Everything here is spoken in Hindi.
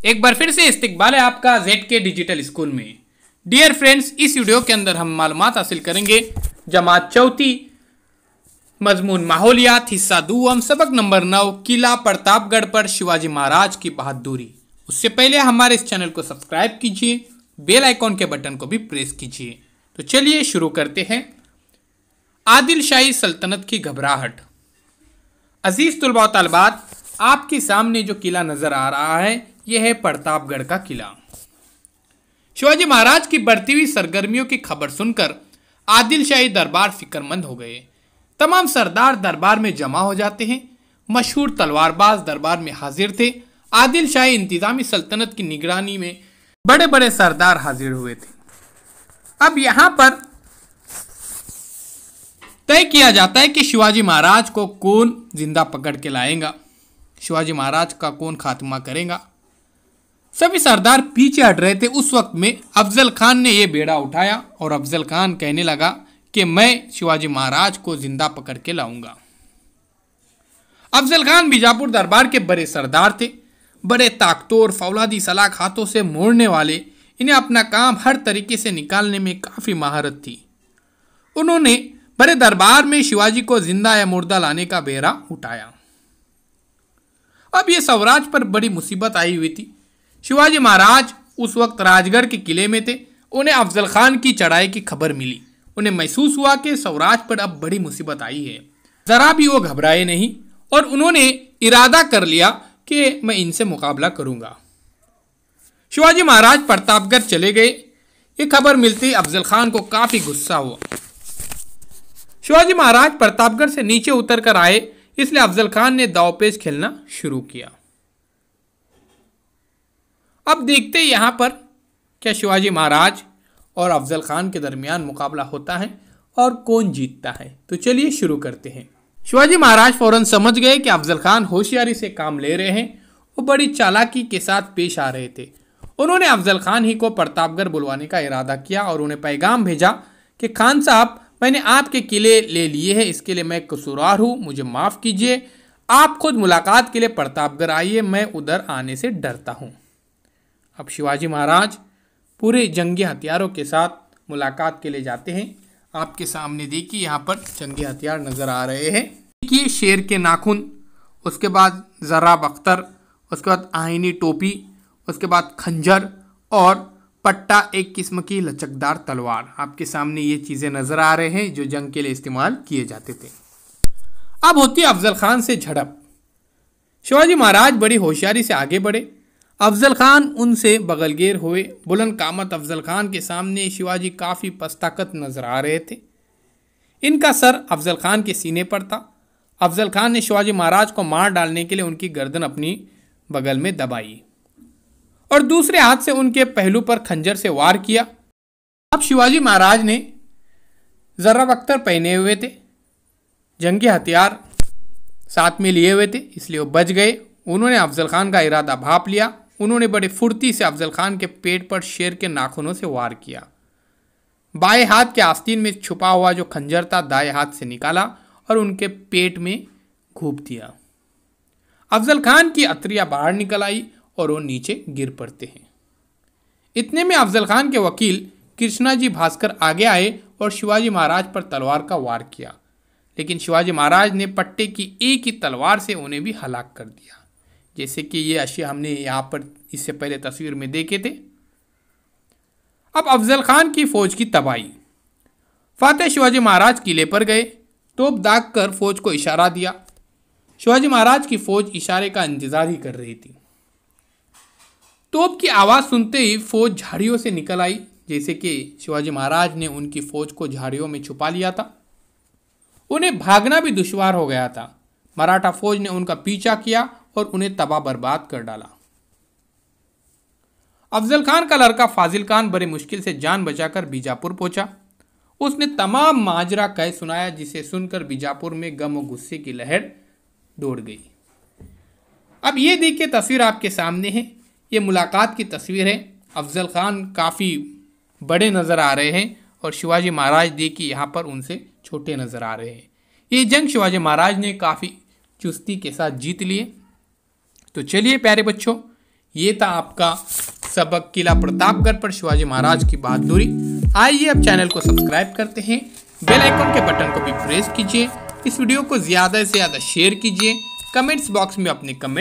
एक बार फिर से इस्तकबाल है आपका ZK डिजिटल स्कूल में। डियर फ्रेंड्स, इस वीडियो के अंदर हम मालूमात हासिल करेंगे जमात चौथी मजमून माहौलियात हिस्सा दूम सबक नंबर 9 किला प्रतापगढ़ पर शिवाजी महाराज की बहादुरी। उससे पहले हमारे इस चैनल को सब्सक्राइब कीजिए, बेल आइकॉन के बटन को भी प्रेस कीजिए। तो चलिए शुरू करते हैं। आदिल शाही सल्तनत की घबराहट। अजीज तुलबा व तालिबात, आपके सामने जो किला नजर आ रहा है यह है प्रतापगढ़ का किला। शिवाजी महाराज की बढ़ती हुई सरगर्मियों की खबर सुनकर आदिल शाही दरबार फिक्रमंद हो गए। तमाम सरदार दरबार में जमा हो जाते हैं। मशहूर तलवारबाज दरबार में हाजिर थे। आदिल शाही इंतजामी सल्तनत की निगरानी में बड़े बड़े सरदार हाजिर हुए थे। अब यहां पर तय किया जाता है कि शिवाजी महाराज को कौन जिंदा पकड़ के लाएगा, शिवाजी महाराज का कौन खात्मा करेगा। सभी सरदार पीछे हट रहे थे। उस वक्त में अफजल खान ने यह बेड़ा उठाया और अफजल खान कहने लगा कि मैं शिवाजी महाराज को जिंदा पकड़ के लाऊंगा। अफजल खान बीजापुर दरबार के बड़े सरदार थे, बड़े ताकतवर, फौलादी सलाख हाथों से मोड़ने वाले। इन्हें अपना काम हर तरीके से निकालने में काफी महारत थी। उन्होंने बड़े दरबार में शिवाजी को जिंदा या मुर्दा लाने का बेड़ा उठाया। अब यह स्वराज पर बड़ी मुसीबत आई हुई थी। शिवाजी महाराज उस वक्त राजगढ़ के किले में थे। उन्हें अफजल खान की चढ़ाई की खबर मिली। उन्हें महसूस हुआ कि स्वराज पर अब बड़ी मुसीबत आई है। जरा भी वो घबराए नहीं और उन्होंने इरादा कर लिया कि मैं इनसे मुकाबला करूंगा। शिवाजी महाराज प्रतापगढ़ चले गए। ये खबर मिलती अफजल खान को काफी गुस्सा हुआ। शिवाजी महाराज प्रतापगढ़ से नीचे उतर कर आए, इसलिए अफजल खान ने दांवपेच खेलना शुरू किया। अब देखते हैं यहां पर क्या शिवाजी महाराज और अफजल खान के दरमियान मुकाबला होता है और कौन जीतता है। तो चलिए शुरू करते हैं। शिवाजी महाराज फौरन समझ गए कि अफजल खान होशियारी से काम ले रहे हैं। वो बड़ी चालाकी के साथ पेश आ रहे थे। उन्होंने अफजल खान ही को प्रतापगढ़ बुलवाने का इरादा किया और उन्हें पैगाम भेजा कि खान साहब, मैंने आपके किले ले लिए हैं, इसके लिए मैं कसूरवार हूँ, मुझे माफ़ कीजिए। आप खुद मुलाकात के लिए प्रतापगढ़ आइए, मैं उधर आने से डरता हूँ। अब शिवाजी महाराज पूरे जंगी हथियारों के साथ मुलाकात के लिए जाते हैं। आपके सामने देखिए यहाँ पर जंगी हथियार नज़र आ रहे हैं। देखिए शेर के नाखून, उसके बाद जराब अख्तर, उसके बाद आईनी टोपी, उसके बाद खंजर और पट्टा, एक किस्म की लचकदार तलवार। आपके सामने ये चीज़ें नज़र आ रहे हैं जो जंग के लिए इस्तेमाल किए जाते थे। अब होती है अफजल खान से झड़प। शिवाजी महाराज बड़ी होशियारी से आगे बढ़े। अफजल खान उनसे बगलगेर हुए। बुलंद कामत अफजल खान के सामने शिवाजी काफ़ी पस्ताकत नजर आ रहे थे। इनका सर अफजल खान के सीने पर था। अफजल खान ने शिवाजी महाराज को मार डालने के लिए उनकी गर्दन अपनी बगल में दबाई और दूसरे हाथ से उनके पहलू पर खंजर से वार किया। अब शिवाजी महाराज ने जराब अख्तर पहने हुए थे, जंगी हथियार साथ में लिए हुए थे, इसलिए वो बच गए। उन्होंने अफजल खान का इरादा भांप लिया। उन्होंने बड़े फुर्ती से अफजल खान के पेट पर शेर के नाखूनों से वार किया। बाएं हाथ के आस्तीन में छुपा हुआ जो खंजर था दाएं हाथ से निकाला और उनके पेट में घूप दिया। अफजल खान की अतरिया बाहर निकल आई और वो नीचे गिर पड़ते हैं। इतने में अफजल खान के वकील कृष्णाजी भास्कर आगे आए और शिवाजी महाराज पर तलवार का वार किया, लेकिन शिवाजी महाराज ने पट्टे की एक ही तलवार से उन्हें भी हलाक कर दिया। जैसे कि ये अशिया हमने यहाँ पर इससे पहले तस्वीर में देखे थे। अब अफजल खान की फौज की तबाही। फातेह शिवाजी महाराज किले पर गए, तोप दाग कर फौज को इशारा दिया। शिवाजी महाराज की फौज इशारे का इंतजार ही कर रही थी। तोप की आवाज़ सुनते ही फौज झाड़ियों से निकल आई, जैसे कि शिवाजी महाराज ने उनकी फौज को झाड़ियों में छुपा लिया था। उन्हें भागना भी दुश्वार हो गया था। मराठा फौज ने उनका पीछा किया और उन्हें तबाह बर्बाद कर डाला। अफजल खान का लड़का फाजिल खान बड़े मुश्किल से जान बचाकर बीजापुर पहुंचा। उसने तमाम माजरा कह सुनाया, जिसे सुनकर बीजापुर में गम और गुस्से की लहर दौड़ गई। अब ये देखिए तस्वीर आपके सामने है, ये मुलाकात की तस्वीर है। अफजल खान काफ़ी बड़े नज़र आ रहे हैं और शिवाजी महाराज देखिए यहाँ पर उनसे छोटे नज़र आ रहे हैं। ये जंग शिवाजी महाराज ने काफ़ी चुस्ती के साथ जीत लिए। तो चलिए प्यारे बच्चों, ये था आपका सबक किला प्रतापगढ़ पर शिवाजी महाराज की बहादुरी। आइए अब चैनल को सब्सक्राइब करते हैं, बेल आइकन के बटन को भी प्रेस कीजिए, इस वीडियो को ज़्यादा से ज़्यादा शेयर कीजिए, कमेंट्स बॉक्स में अपने कमेंट